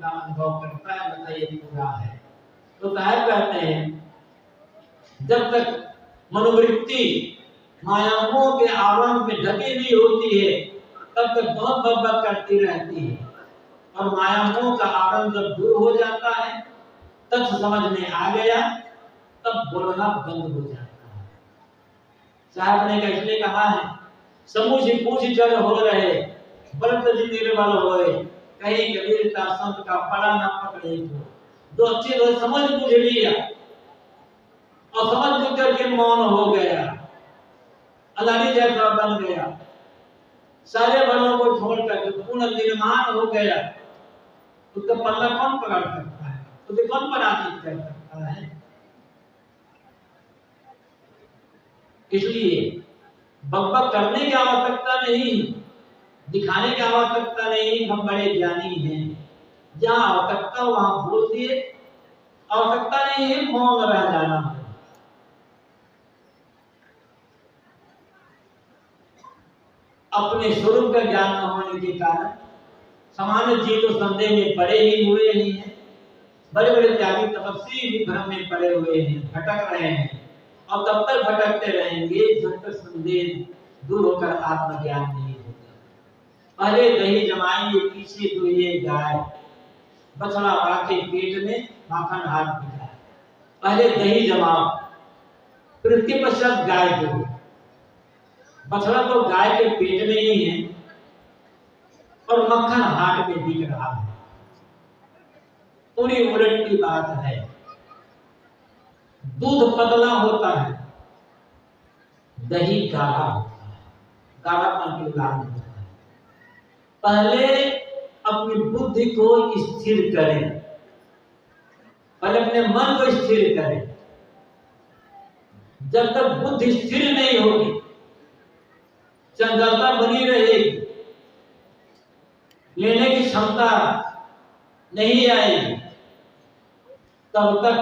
का अनुभव करता है, मतलब ये पूरा है। तो साहब कहते हैं जब तक मनोवृत्ति मायाओं के आवरण में ढकी नहीं होती है तब तक बहुत बकबक करती रहती है, और मायाओं का आवरण जब दूर हो जाता है तब समझ में आ गया तब बोलना बंद हो जाता है। साहब ने इसलिए कहा है समूझ पूछ जग हो रहे बरत जी निर्बल होए, कहीं कबीरता संत का पड़ा ना पकड़े तो अच्छी तरह समझ बुझ लिया और समझ बुझ करके मौन हो गया, अलानी जैसा बन गया, सारे बलों को छोड़ करके पूर्ण निर्माण हो गया, उसका पल्ला कौन पकड़ सकता है, उसे कौन पराजित कर सकता है। इसलिए बकबक करने की आवश्यकता नहीं, दिखाने की आवश्यकता नहीं, हम बड़े ज्ञानी हैं, जहां आवश्यकता वहां बोल दिए, आवश्यकता नहीं है मौन रह जाना। अपने स्वरूप का ज्ञान न होने के कारण सामान्य जीव तो संदेह में पड़े ही हुए ही हैं, बड़े बड़े त्यागी तपस्वी भी भ्रम में पड़े हुए हैं, भटक रहे हैं, और तब तक भटकते रहेंगे जब तक संदेह दूर होकर आत्मज्ञान नहीं होगा। पहले दही जमाएंगे पीछे दुहिए गाय, बछड़ा बाके पेट में माखन हाथ बिठाए। पहले दही जमाओ फिर उसके पश्चात गाय दो। बछड़ा तो गाय के पेट में ही है और मक्खन हाथ में दिख रहा है, पूरी उलट की बात है। दूध पतला होता है, दही गाढ़ा होता है, गाढ़ापन के लाभ होता है। पहले अपनी बुद्धि को स्थिर करें, पहले अपने मन को स्थिर करें। जब तक बुद्धि स्थिर नहीं होगी, चंचलता बनी रहेगी, लेने की क्षमता नहीं आएगी, तब तक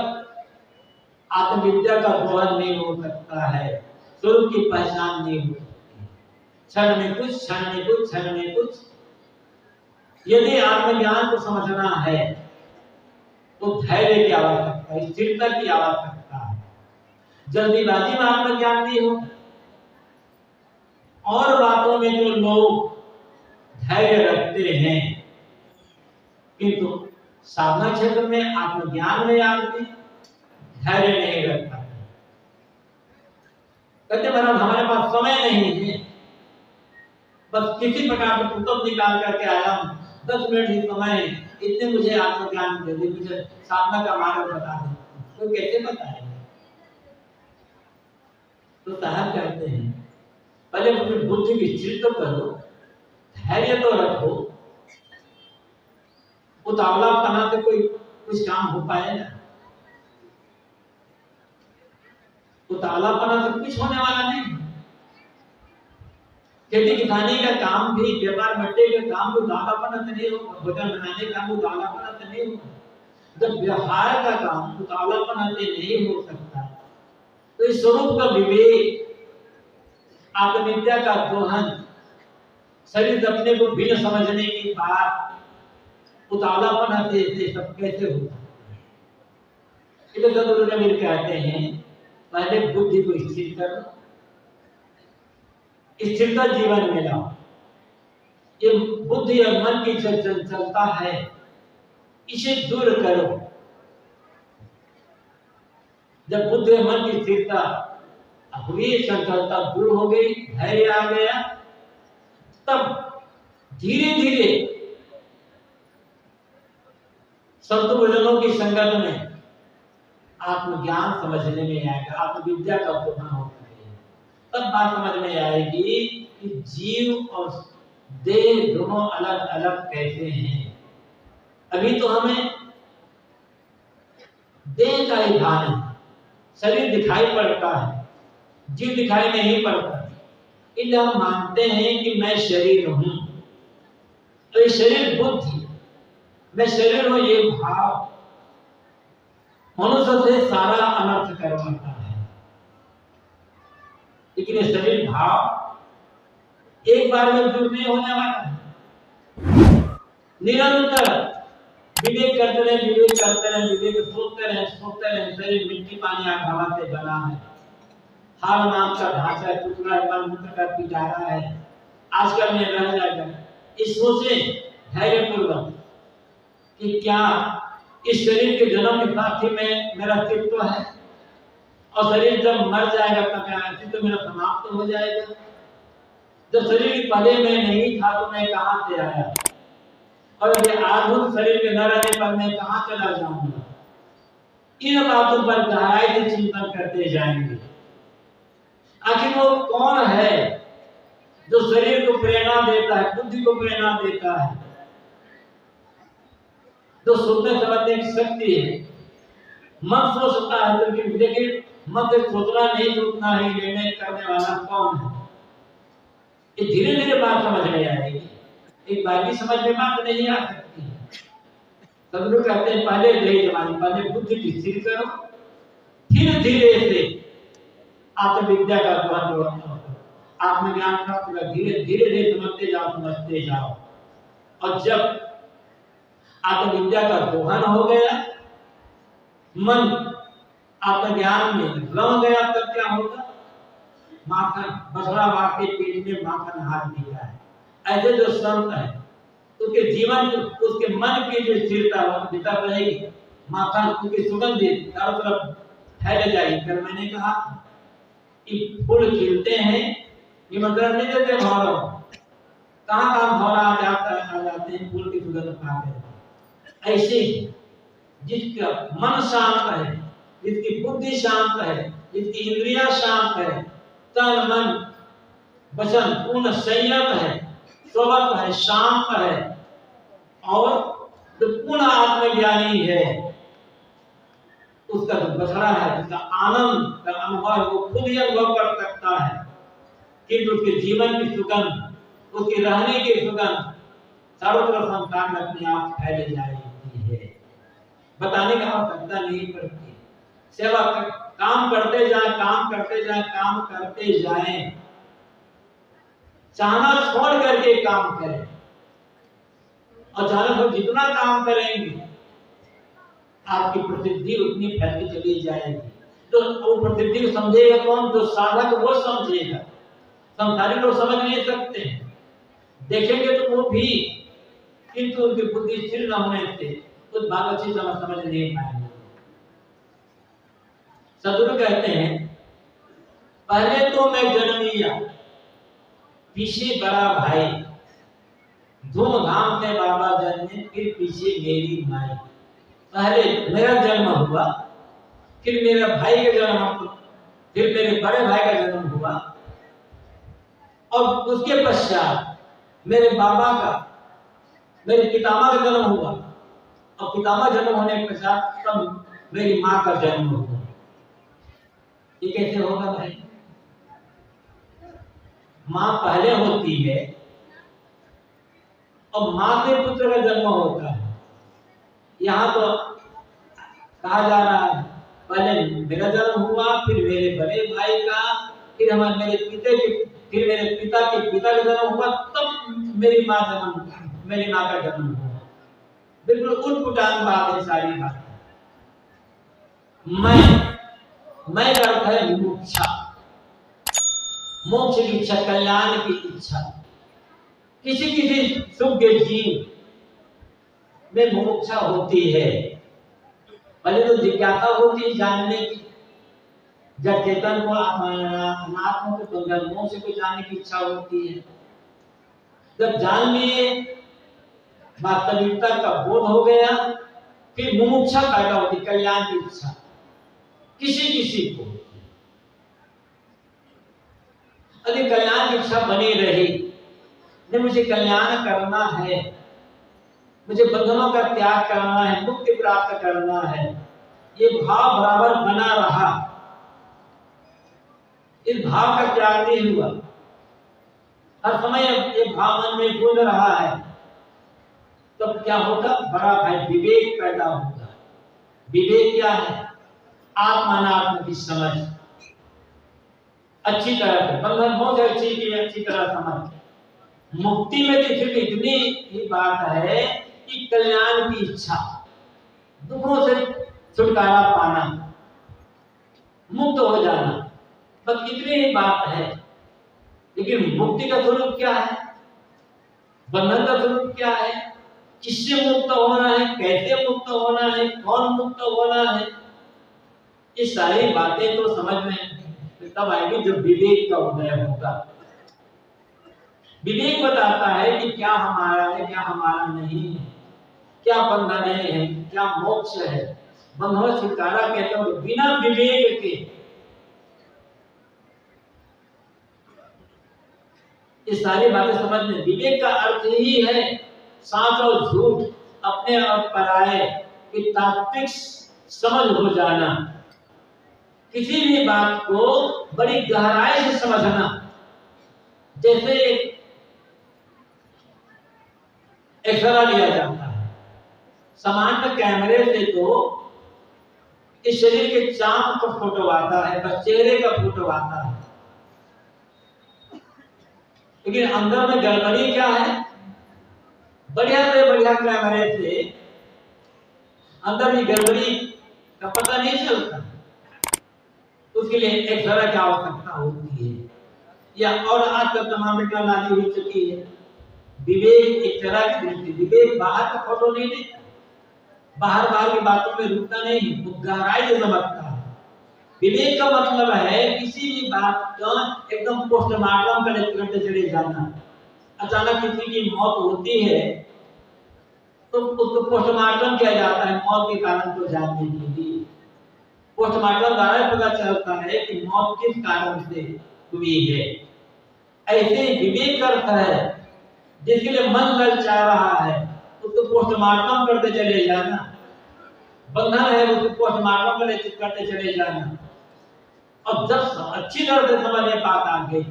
आत्मविद्या का दोहन नहीं हो सकता है, स्वरूप की पहचान नहीं हो सकती। क्षण में कुछ, क्षण में कुछ, क्षण में कुछ। यदि आत्मज्ञान को समझना है तो धैर्य की आवश्यकता है, स्थिरता की आवश्यकता है। जल्दीबाजी में आत्मज्ञान नहीं हो। और बातों में जो लोग धैर्य रखते हैं, किंतु साधना क्षेत्र में आत्मज्ञान में आदमी धैर्य नहीं रखता। कहते महाराज हमारे पास समय नहीं है, बस किसी प्रकार से पुस्तक निकाल करके आया हूं, 10 मिनट ही समय है, इतने मुझे आत्मज्ञान दे दे, मुझे साधना का मार्ग बता दे। तो कैसे बताएंगे? तो साहब कहते हैं पहले अपनी बुद्धि की स्थिर तो करो, धैर्य तो रखो। उतावलापना से कोई कुछ काम हो पाएगा? उतावलापना से कुछ होने वाला नहीं। खेती किसानी का काम भी, व्यापार बट्टे का काम भी उतावलापना से नहीं होगा, भोजन बनाने का काम उतावलापना से नहीं होगा। जब व्यवहार का काम उतावलापना से नहीं हो सकता, तो इस स्वरूप का विवेक, आत्मविद्या का दोहन, शरीर अपने को भिन्न समझने की बात उतावलापन से सब कैसे होता है? इसलिए सदगुरु कबीर कहते हैं पहले बुद्धि को स्थिर करो, स्थिरता जीवन में लाओ। ये बुद्धि और मन की जो चंचलता है इसे दूर करो। जब बुद्धि और मन की स्थिरता हुई, चंचलता दूर हो गई, धैर्य आ गया, तब धीरे धीरे संत गुरुजनों की संगत में आत्मज्ञान समझने में आएगा, आत्मविद्या का उपमान होता है। तब बात समझ में आएगी कि जीव और देह दोनों अलग अलग कैसे हैं। अभी तो हमें देह का ही भान है, शरीर दिखाई पड़ता है, जीव दिखाई नहीं पड़ता। इसलिए हम मानते हैं कि मैं शरीर हूं, तो ये शरीर बुद्धि, मैं शरीर हूं ये भाव मनुष्य से सारा अनर्थ करवाता है। लेकिन ये शरीर भाव एक बार में दूर नहीं होने वाला है। निरंतर विवेक करते रहे, विवेक करते रहे, विवेक सोचते रहे, सोचते रहे। शरीर मिट्टी पानी आग हवा से बना है, हाल नाम का ढांचा है, टुकड़ा मन मूत्र का पिटारा है। आजकल में रह जाएगा इस सोचे धैर्य पूर्वक कि क्या इस शरीर के जन्म के साथ ही में मेरा अस्तित्व है, और शरीर जब मर जाएगा तब क्या अस्तित्व मेरा समाप्त हो जाएगा। जब शरीर पहले में नहीं था तो मैं कहां से आया, और ये आधुनिक शरीर के न रहने पर मैं कहां चला जाऊंगा। इन बातों पर गहराई से चिंतन करते जाएंगे। आखिर वो कौन है जो शरीर को प्रेरणा देता है, बुद्धि को प्रेरणा देता है, जो सोचने समझने की शक्ति है। मन सोचता है लेकिन मन से सोचना नहीं, सोचना ही निर्णय करने वाला कौन है। ये धीरे धीरे बात समझ में आएगी, एक बार भी समझ में बात नहीं आ सकती। सब लोग कहते हैं पहले यही जमाने, पहले बुद्धि की स्थिर करो, फिर धीरे से आत्मविद्या का अध्ययन करो, आत्मज्ञान प्राप्त करो। धीरे धीरे समझते जाओ, समझते जाओ। और जब आत्मविद्या का दोहन हो गया, मन आत्मज्ञान में रम गया, तब क्या होगा? माखन बछड़ा वाके पेट में माखन हाथ दिया है। ऐसे जो संत है उसके जीवन, उसके मन की जो स्थिरता भीतर रहेगी, माखन उसकी सुगंध चारों तरफ फैल जाएगी। कल मैंने कहा कि फूल खिलते हैं, ये मतलब नहीं देते भौरों, कहाँ कहाँ भौरा आ जाते हैं फूल की सुगंध पाकर। ऐसे जिसका मन शांत है, जिसकी बुद्धि शांत है, जिसकी इंद्रियां शांत है, तन मन वचन पूर्ण संयम है, स्वभाव है, शांत है, और जो पूर्ण आत्मज्ञानी है, उसका जो बछड़ा है, उसका आनंद का अनुभव वो खुद ही अनुभव कर सकता है। किंतु उसके जीवन की सुगंध, उसके रहने की सुगंध चारों तरफ संसार में अपने आप फैल जाएगी है। बताने की आवश्यकता नहीं पड़ती। सेवा काम करते जाए, काम करते जाए, काम करते जाए, चाहना छोड़ करके काम करें, और चाहना छोड़ जितना काम करेंगे आपकी प्रसिद्धि उतनी फैलती चली जाएगी। तो वो प्रसिद्धि को समझेगा कौन? जो साधक वो समझेगा। संसारी लोग समझ नहीं सकते, देखेंगे तो वो भी, किंतु उनकी बुद्धि स्थिर न होने से कुछ बात अच्छी समझ नहीं पाएंगे। सदगुरु कहते हैं पहले तो मैं जन्मिया, पीछे बड़ा भाई, धूमधाम से बाबा जन्मे, फिर पीछे मेरी माई। पहले मेरा जन्म हुआ, फिर मेरा भाई का जन्म, फिर मेरे बड़े भाई का जन्म हुआ, और उसके पश्चात मेरे बाबा का, मेरे पितामह का जन्म हुआ, और पितामह जन्म होने के पश्चात तब मेरी माँ का जन्म हुआ। ये कैसे होगा भाई? माँ पहले होती है और माँ से पुत्र का जन्म होता है। यहाँ तो कहा जा रहा है पहले मेरा जन्म हुआ, फिर मेरे बड़े भाई का, फिर मेरे पिता के पिता का जन्म हुआ, तब मेरी माँ का जन्म हुआ। बिल्कुल उटपुटांग बात है सारी बात। मैं का अर्थ है मुमुक्षा, मोक्ष की इच्छा, कल्याण की इच्छा। किसी किसी सुख के जीव में मुमुक्षा होती है। पहले तो जिज्ञासा होती है जानने की, जब चेतन को अनात्मा को मोक्ष को जानने की इच्छा होती है। जब जान लिए, वास्तविकता का बोध हो गया, फिर मुमुक्षा पैदा होती, कल्याण की इच्छा किसी किसी को। यदि कल्याण की इच्छा बनी रही, नहीं मुझे कल्याण करना है, मुझे बंधनों का त्याग करना है, मुक्ति प्राप्त करना है, ये भाव बराबर बना रहा, इस भाव का त्याग नहीं हुआ, हर समय ये भाव मन में गूंज रहा है, तब क्या होगा? बड़ा भाई विवेक पैदा होगा। विवेक क्या है? आत्मानात्म की समझ, अच्छी तरह से बंधन बहुत अच्छी तरह समझ। मुक्ति में तो सिर्फ इतनी ही बात है कि कल्याण की इच्छा, दुखों से छुटकारा पाना, मुक्त हो जाना, बस इतनी ही बात है। लेकिन मुक्ति का स्वरूप क्या है, बंधन का स्वरूप क्या है, किससे मुक्त होना है, कैसे मुक्त होना है, कौन मुक्त होना है, ये सारी बातें तो समझ में तब आएगी जब विवेक का उदय होगा। विवेक बताता है कि क्या हमारा है, क्या हमारा नहीं है, क्या बंधन है, क्या मोक्ष है। बंधन छुटकारा कहते हो बिना विवेक के। ये सारी बातें समझने, विवेक का अर्थ ही है सच और झूठ, अपने और पराये की तात्विक समझ हो जाना, किसी भी बात को बड़ी गहराई से समझना। जैसे एक्सरा लिया जाता है, सामान्य कैमरे से तो इस शरीर के चाम का फोटो आता है, बस चेहरे का फोटो आता है, लेकिन अंदर में गड़बड़ी क्या है, बढ़िया से बढ़िया कैमरे से अंदर की गड़बड़ी का पता नहीं चलता। उसके लिए एक्सरा की आवश्यकता होती है, या और आजकल तमाम टेक्नोलॉजी हो चुकी है। विवेक एक तरह की दृष्टि, विवेक बाहर का फोटो नहीं देखता, बाहर की बातों में रुकता नहीं, वो गहराई से समझता है। विवेक का मतलब है किसी भी बात का एकदम पोस्टमार्टम करते चले जाना। अचानक किसी की मौत होती है तो उसको पोस्टमार्टम किया जाता है मौत के कारण को जानने के लिए। पोस्टमार्टम द्वारा पता चलता है कि मौत किस कारण से हुई है। ऐसे विवेक का अर्थ है जिसके लिए मन ललचा रहा है उसको पोस्टमार्टम करते चले जाना, बंधन है उसको पोस्टमार्टम करते चले जाना। और जब अच्छी तरह से समझ में बात आ गई,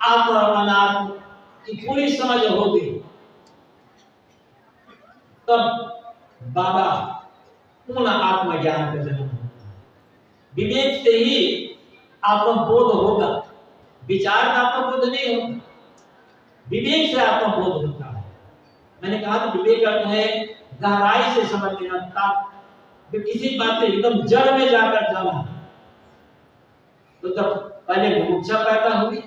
आत्म और अनात्म की पूरी समझ हो गई, तब बाबा पूर्ण आत्मज्ञान का जन्म होता है। विवेक से ही आत्मबोध होगा, विचार का आत्मबोध नहीं होगा, विवेक से आत्मबोध होता है। मैंने कहा कि विवेक अर्थ है गहराई से समझ लेना, किसी बात से एकदम जड़ में जाकर जाना। तो जब पहले मुमुक्षा पैदा हुई,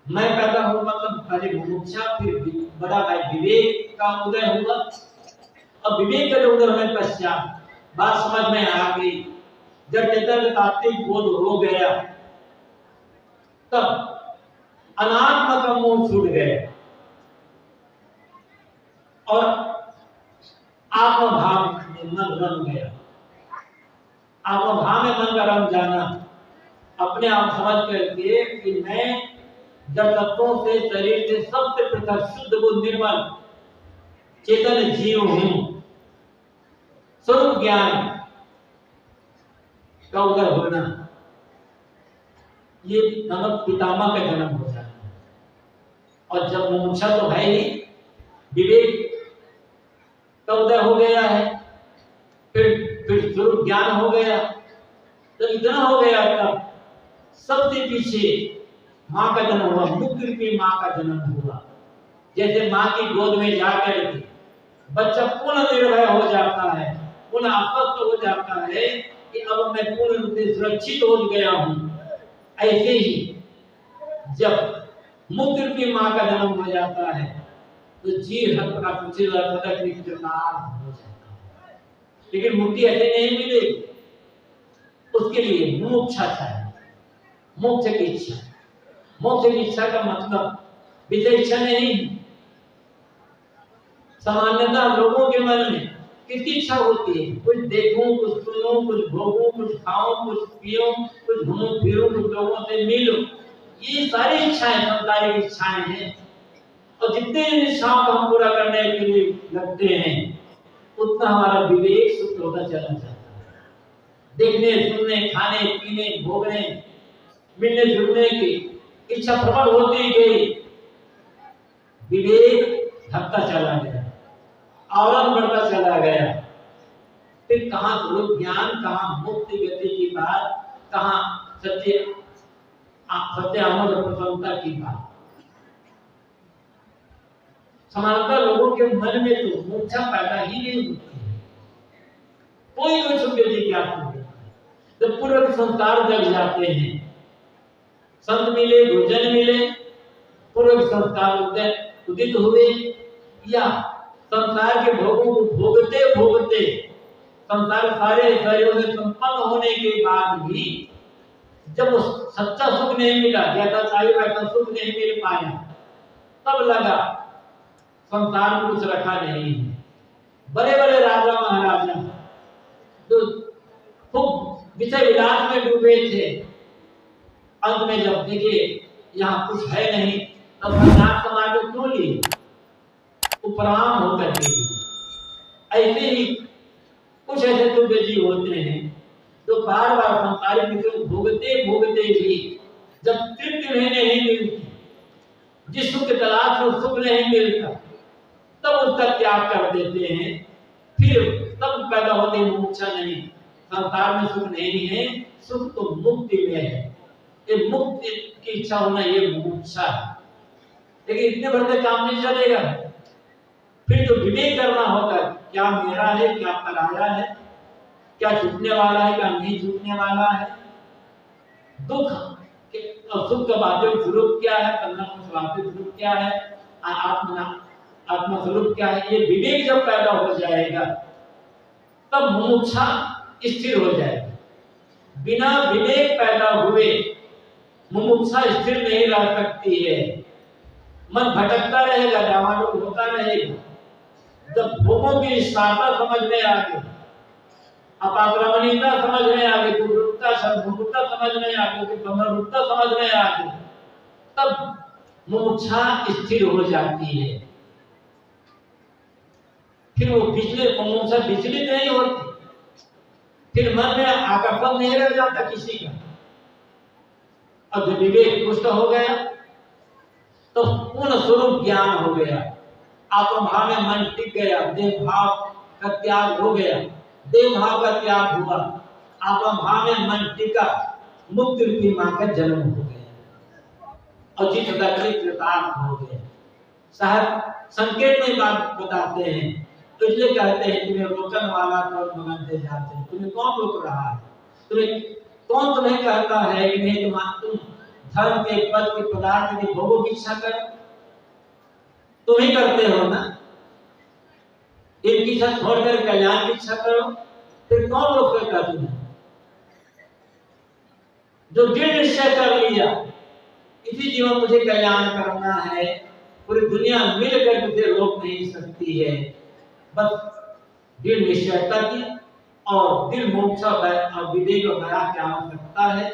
मैं पैदा हुआ, मतलब पहले मुमुक्षा फिर बड़ा भाई विवेक का उदय हुआ। अब विवेक का उदय होने पश्चात बात समझ में आ गई, जब चेतन तात्विक बोध हो गया तब अनात्म का मोह छूट गया और आत्मभाव में मन रम गया। आत्मभाव में मन का रम जाना, अपने आप समझ करके कि मैं जब तत्वों से, शरीर से सबसे पृथक शुद्ध बुद्ध निर्मल चेतन जीव हूं। स्वरूप ज्ञान का उदय होना, ये मतलब पितामह का जन्म हो जाता है। और जब मुमुक्षा तो है ही, विवेक का उदय हो गया है, फिर स्वरूप ज्ञान हो गया। जब इतना हो गया तब सबसे पीछे माँ का जन्म हुआ, मुक्त रूपी माँ का जन्म हुआ। जैसे माँ की गोद में जाकर के बच्चा पूर्ण निर्भय हो जाता है, पूर्ण आश्वस्त हो जाता है कि अब मैं पूर्ण रूप से सुरक्षित हो गया हूँ, ऐसे ही जब मुक्त रूपी माँ का जन्म हो जाता है तो जीव हक का कुछ हो जाता है। लेकिन मुक्ति ऐसे नहीं मिलेगी, उसके लिए मोक्ष चाहिए, मोक्ष की इच्छा। मोक्ष की इच्छा का मतलब विषय इच्छा नहीं। सामान्यता लोगों के मन में किसकी इच्छा होती है, कुछ देखूं, कुछ सुनूं, कुछ भोगूं, कुछ खाऊं, कुछ पीऊं, कुछ घूमूं फिरूं, कुछ लोगों से मिलूं। ये सारी इच्छाएं संसारिक इच्छाएं हैं। और जितने इच्छाओं को हम पूरा करने के लिए लगते हैं उतना हमारा विवेक शुद्ध होता चला जाता है। देखने, सुनने, खाने, पीने, भोगने, मिलने जुलने की इच्छा प्रबल होती गई, विवेक घटता चला गया, आवरण बढ़ता चला गया। फिर कहाँ स्वरूप ज्ञान, कहाँ मुक्ति गति की बात, कहाँ सत्य आनंद प्रसन्नता की बात। समानता लोगों के मन में तो मोक्षा पैदा ही नहीं होती है। कोई सुख जी क्या सुख, जब पूर्व के संस्कार जग जाते हैं, संत मिले, गुरुजन मिले, पूर्व के संस्कार उदित हुए, या संसार के भोगों को भोगते भोगते संसार सारे ऐश्वर्यों से संपन्न होने के बाद भी जब वो सच्चा सुख नहीं मिला, जैसा चाहिए वैसा सुख नहीं मिल पाया, तब लगा संसार में कुछ रखा नहीं है। बड़े बड़े राजा महाराजा जो खूब विषय विलास में डूबे थे, अंत में जब देखे यहाँ कुछ है नहीं, तब संन्यास समाज को क्यों लिए? उपराम होकर के। ऐसे ही कुछ ऐसे दुर्गे जी होते हैं जो बार बार संसारिक विषयों भोगते भोगते भी जब तृप्ति नहीं मिलती, जिस सुख की तलाश में सुख नहीं मिलता, तब उसका त्याग कर देते हैं। फिर तब पैदा होती मोक्षा नहीं, संसार में सुख नहीं है, सुख तो मुक्ति में है। ये मुक्ति की इच्छा होना ये मोक्षा है। लेकिन इतने बड़े काम नहीं चलेगा, फिर तो विवेक करना होगा, क्या मेरा है, क्या पराया है, क्या छूटने वाला है, क्या नहीं छूटने वाला है। दुख और सुख का वास्तविक स्वरूप क्या है, वास्तविक स्वरूप क्या है, आत्मा स्वरूप क्या है, ये विवेक जब पैदा हो जाएगा तब मोक्षा स्थिर हो जाएगा। बिना विवेक पैदा हुए मुमुक्षा स्थिर नहीं रह सकती है। मन भटकता रहेगा, डावाडोल होता रहेगा। जब भोगों की सारता समझ में आ गई, अपाक्रमणीयता समझ में आ गई, दुर्वृत्ता सर्वभूतता समझ में आ गई, ब्रह्मरूपता समझ में आ गई, तब मुमुक्षा स्थिर हो जाती है। फिर वो मुमुक्षा विचलित नहीं होती, फिर मन में आकर्षण नहीं रह जाता किसी का। अब जब विवेक पुष्ट हो गया तो पूर्ण स्वरूप ज्ञान हो गया, आत्मभाव में मन टिक गया, देह भाव का त्याग हो गया, देह भाव का त्याग हुआ, आत्मभाव में मन टिका, मुक्ति रूपी मां का जन्म हो गया और चित्त कृतार्थ हो गया। साहब संकेत में बात बताते हैं, तो इसलिए कहते हैं तुम्हें रोकन वाला कौन मनते जाते हैं, तुम्हें कौन रोक रहा है, तुम्हें कहता है कि नहीं तुम धर्म के पद के पदार्थ के भोगों की इच्छा करो, तुम ही करते हो ना। इनकी इच्छा छोड़कर कल्याण की इच्छा करो, फिर कौन रोक सकता तुम्हें? जो दृढ़ निश्चय कर लिया इसी जीवन मुझे कल्याण करना है, पूरी दुनिया मिलकर मुझे रोक नहीं सकती है। बस दृढ़ निश्चयता की और दिल मोक्षा और विवेक और दया की आवश्यकता है।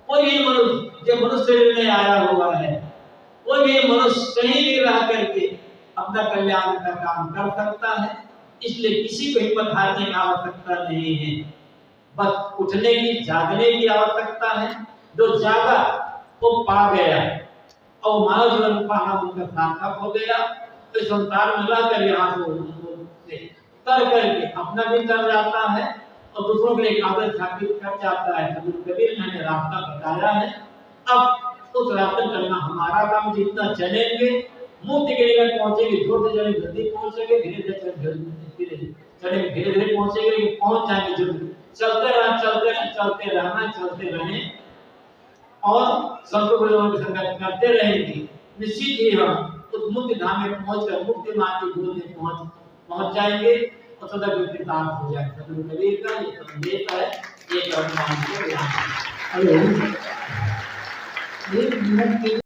कोई भी मनुष्य जो मनुष्य शरीर में आया हुआ है, कोई भी मनुष्य कहीं भी रह करके अपना कल्याण का काम कर सकता है। इसलिए किसी को हिम्मत हारने की आवश्यकता नहीं है, बस उठने की, जागने की आवश्यकता है। जो जागा वो पा गया और मानव जीवन पाना उनका सार्थक हो गया। तो संसार में लाकर यहाँ से कर करके अपना भी कर जाता है और दूसरों के लिए आदत स्थापित कर जाता है। कबीर ने रास्ता बताया है, अब उस रास्ते करना हमारा काम। जितना चलेंगे मुक्ति के लिए पहुंचेंगे, जोर से चलेंगे जल्दी पहुंचेंगे, धीरे धीरे चलेंगे धीरे धीरे पहुंचेंगे, पहुंच जाएंगे जल्दी। चलते रहना और संत गुरुओं की संगत करते रहेंगे, निश्चित ही हम उस मुक्ति धाम में पहुंचकर मुक्ति मार्ग की गोद में पहुंच जाएंगे और सदा कृतार्थ हो जाएंगे। सदगुरु कबीर का ये संदेश है, ये कर्म मान के